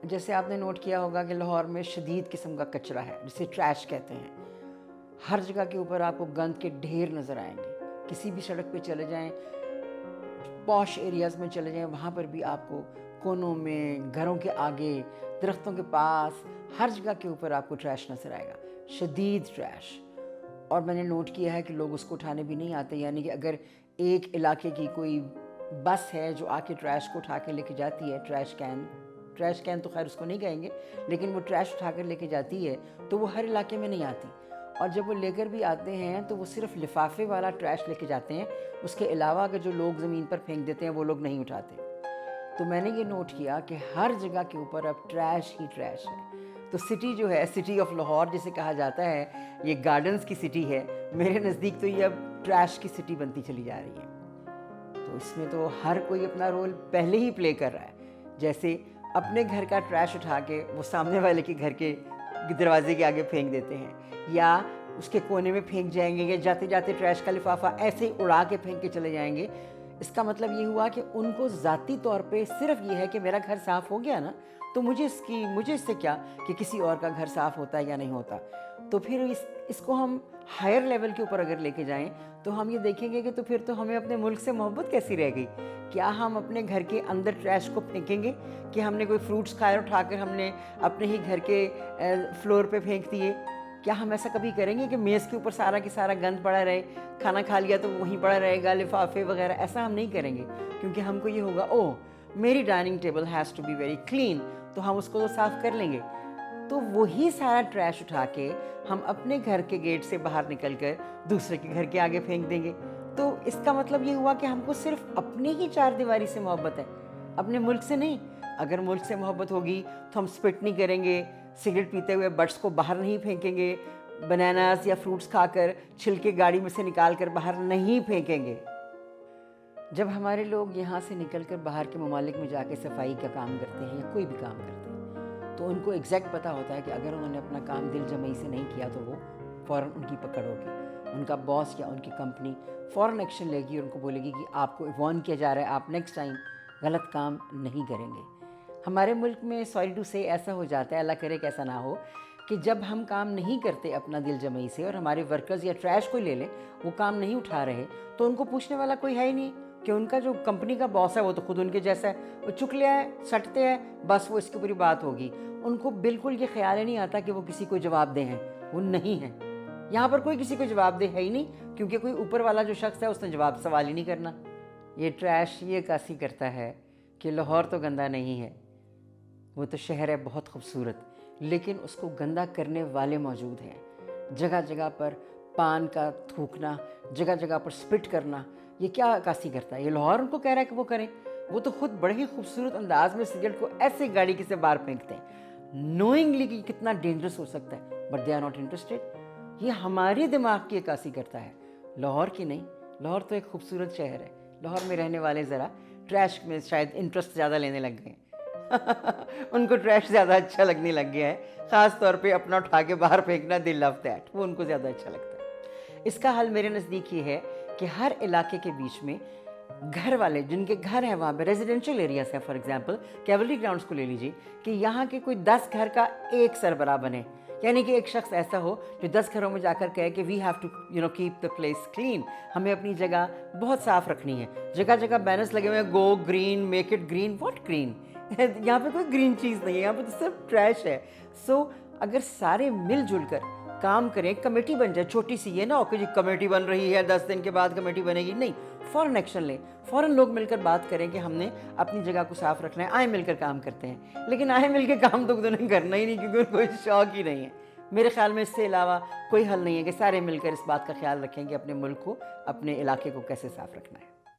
جیسے آپ نے نوٹ کیا ہوگا کہ لاہور میں شدید قسم کا کچرا ہے جسے ٹریش کہتے ہیں. ہر جگہ کے اوپر آپ کو گند کے ڈھیر نظر آئیں گے. کسی بھی سڑک پہ چلے جائیں, پوش ایریاز میں چلے جائیں, وہاں پر بھی آپ کو کونوں میں, گھروں کے آگے, درختوں کے پاس, ہر جگہ کے اوپر آپ کو ٹریش نظر آئے گا, شدید ٹریش. اور میں نے نوٹ کیا ہے کہ لوگ اس کو اٹھانے بھی نہیں آتے. یعنی کہ اگر ایک علاقے کی کوئی بس ہے جو آ کے ٹریش کو اٹھا کے لے کے جاتی ہے, ٹریش کین تو خیر اس کو نہیں کہیں گے, لیکن وہ ٹریش اٹھا کر لے کے جاتی ہے, تو وہ ہر علاقے میں نہیں آتی. اور جب وہ لے کر بھی آتے ہیں تو وہ صرف لفافے والا ٹریش لے کے جاتے ہیں. اس کے علاوہ اگر جو لوگ زمین پر پھینک دیتے ہیں وہ لوگ نہیں اٹھاتے. تو میں نے یہ نوٹ کیا کہ ہر جگہ کے اوپر اب ٹریش ہی ٹریش ہے. تو سٹی جو ہے, سٹی آف لاہور جسے کہا جاتا ہے, یہ گارڈنز کی سٹی ہے. میرے نزدیک تو یہ اب ٹریش کی سٹی بنتی چلی جا رہی ہے. تو اس میں تو ہر کوئی اپنا رول پہلے ہی پلے کر رہا ہے. جیسے اپنے گھر کا ٹریش اٹھا کے وہ سامنے والے کے گھر کے دروازے کے آگے پھینک دیتے ہیں, یا اس کے کونے میں پھینک جائیں گے, یا جاتے جاتے ٹریش کا لفافہ ایسے ہی اڑا کے پھینک کے چلے جائیں گے. اس کا مطلب یہ ہوا کہ ان کو ذاتی طور پہ صرف یہ ہے کہ میرا گھر صاف ہو گیا نا, تو مجھے اس سے کیا کہ کسی اور کا گھر صاف ہوتا ہے یا نہیں ہوتا. تو پھر اس کو ہم ہائر لیول کے اوپر اگر لے کے جائیں تو ہم یہ دیکھیں گے کہ تو پھر تو ہمیں اپنے ملک سے محبت کیسی رہ گئی. کیا ہم اپنے گھر کے اندر ٹریش کو پھینکیں گے کہ ہم نے کوئی فروٹس کھائے اٹھا کر ہم نے اپنے ہی گھر کے فلور پہ پھینک دیے؟ کیا ہم ایسا کبھی کریں گے کہ میز کے اوپر سارا کی سارا گند پڑا رہے, کھانا کھا لیا تو وہیں پڑا رہے گا, لفافے وغیرہ؟ ایسا ہم نہیں کریں گے, کیونکہ ہم کو یہ ہوگا میری dining table has to be very clean, تو ہم اس کو تو صاف کر لیں گے. تو وہی سارا ٹریش اٹھا کے ہم اپنے گھر کے گیٹ سے باہر نکل کر دوسرے کے گھر کے آگے پھینک دیں گے. تو اس کا مطلب یہ ہوا کہ ہم کو صرف اپنی ہی چار دیواری سے محبت ہے, اپنے ملک سے نہیں. اگر ملک سے محبت ہوگی تو ہم سپٹ نہیں کریں گے, سگریٹ پیتے ہوئے بٹس کو باہر نہیں پھینکیں گے, بناناز یا فروٹس کھا کر چھلکے گاڑی میں سے نکال کر باہر نہیں پھینکیں گے. جب ہمارے لوگ یہاں سے نکل کر باہر کے ممالک میں جا کے صفائی کا کام کرتے ہیں یا کوئی بھی کام کرتے ہیں, تو ان کو ایگزیکٹ پتہ ہوتا ہے کہ اگر انہوں نے اپنا کام دل جمعی سے نہیں کیا تو وہ فوراً ان کی پکڑ ہوگی. ان کا باس یا ان کی کمپنی فوراً ایکشن لے گی اور ان کو بولے گی کہ آپ کو وارن کیا جا رہا ہے, آپ نیکسٹ ٹائم غلط کام نہیں کریں گے. ہمارے ملک میں سوری ٹو سے ایسا ہو جاتا ہے, اللہ کرے کہ ایسا نہ ہو, کہ جب ہم کام نہیں کرتے اپنا دل جمعی سے اور ہمارے ورکرز یا ٹریش کو لے لیں, وہ کام نہیں اٹھا رہے, تو ان کو پوچھنے والا کوئی ہے ہی نہیں, کہ ان کا جو کمپنی کا باس ہے وہ تو خود ان کے جیسا ہے, وہ چک لیا ہے, سٹتے ہیں, بس وہ اس کی پوری بات ہوگی. ان کو بالکل یہ خیال ہی نہیں آتا کہ وہ کسی کو جواب دہ ہیں. وہ نہیں ہیں. یہاں پر کوئی کسی کو جواب دہ ہے ہی نہیں, کیونکہ کوئی اوپر والا جو شخص ہے اس نے جواب سوال ہی نہیں کرنا. یہ ٹریش یہ عکاسی کرتا ہے کہ لاہور تو گندہ نہیں ہے, وہ تو شہر ہے بہت خوبصورت, لیکن اس کو گندہ کرنے والے موجود ہیں. جگہ جگہ پر پان کا تھوکنا, جگہ جگہ پر سپٹ کرنا, یہ کیا عکاسی کرتا ہے؟ یہ لاہور ان کو کہہ رہا ہے کہ وہ کریں. وہ تو خود بڑے ہی خوبصورت انداز میں سگریٹ کو ایسے گاڑی کے سے باہر پھینکتے ہیں, نوئنگلی کہ کتنا ڈینجرس ہو سکتا ہے, but they are not interested. یہ ہمارے دماغ کی عکاسی کرتا ہے, لاہور کی نہیں. لاہور تو ایک خوبصورت شہر ہے. لاہور میں رہنے والے ذرا ٹریش میں شاید انٹرسٹ زیادہ لینے لگ گئے ہیں. ان کو ٹریش زیادہ اچھا لگنے لگ گیا ہے, خاص طور پہ اپنا اٹھا کے باہر پھینکنا, دے لو دیٹ, وہ ان کو زیادہ اچھا لگتا ہے. اس کا حل میرے نزدیک یہ ہے کہ ہر علاقے کے بیچ میں گھر والے جن کے گھر ہیں وہاں پہ ریزیڈینشیل ایریاز ہیں, فار ایگزامپل کیولری گراؤنڈس کو لے لیجیے, کہ یہاں کے کوئی 10 گھر کا ایک سربراہ بنے. یعنی کہ ایک شخص ایسا ہو جو 10 گھروں میں جا کر کہے کہ we have to keep the place clean, ہمیں اپنی جگہ بہت صاف رکھنی ہے. جگہ جگہ بینرز لگے ہوئے ہیں, go green, make it green. What green? یہاں پہ کوئی گرین چیز نہیں ہے, یہاں پہ تو صرف ٹریش ہے. سو اگر سارے مل جل کر کام کریں, کمیٹی بن جائے چھوٹی سی, یہ نہ ہو کہ جی کمیٹی بن رہی ہے 10 دن کے بعد کمیٹی بنے گی, نہیں, فوراً ایکشن لیں, فوراً لوگ مل کر بات کریں کہ ہم نے اپنی جگہ کو صاف رکھنا ہے, آئے مل کر کام کرتے ہیں. لیکن آئے مل کے کام تو انہیں کرنا ہی نہیں, کیونکہ ان کو کوئی شوق ہی نہیں ہے. میرے خیال میں اس سے علاوہ کوئی حل نہیں ہے کہ سارے مل کر اس بات کا خیال رکھیں کہ اپنے ملک کو, اپنے علاقے کو کیسے صاف رکھنا ہے.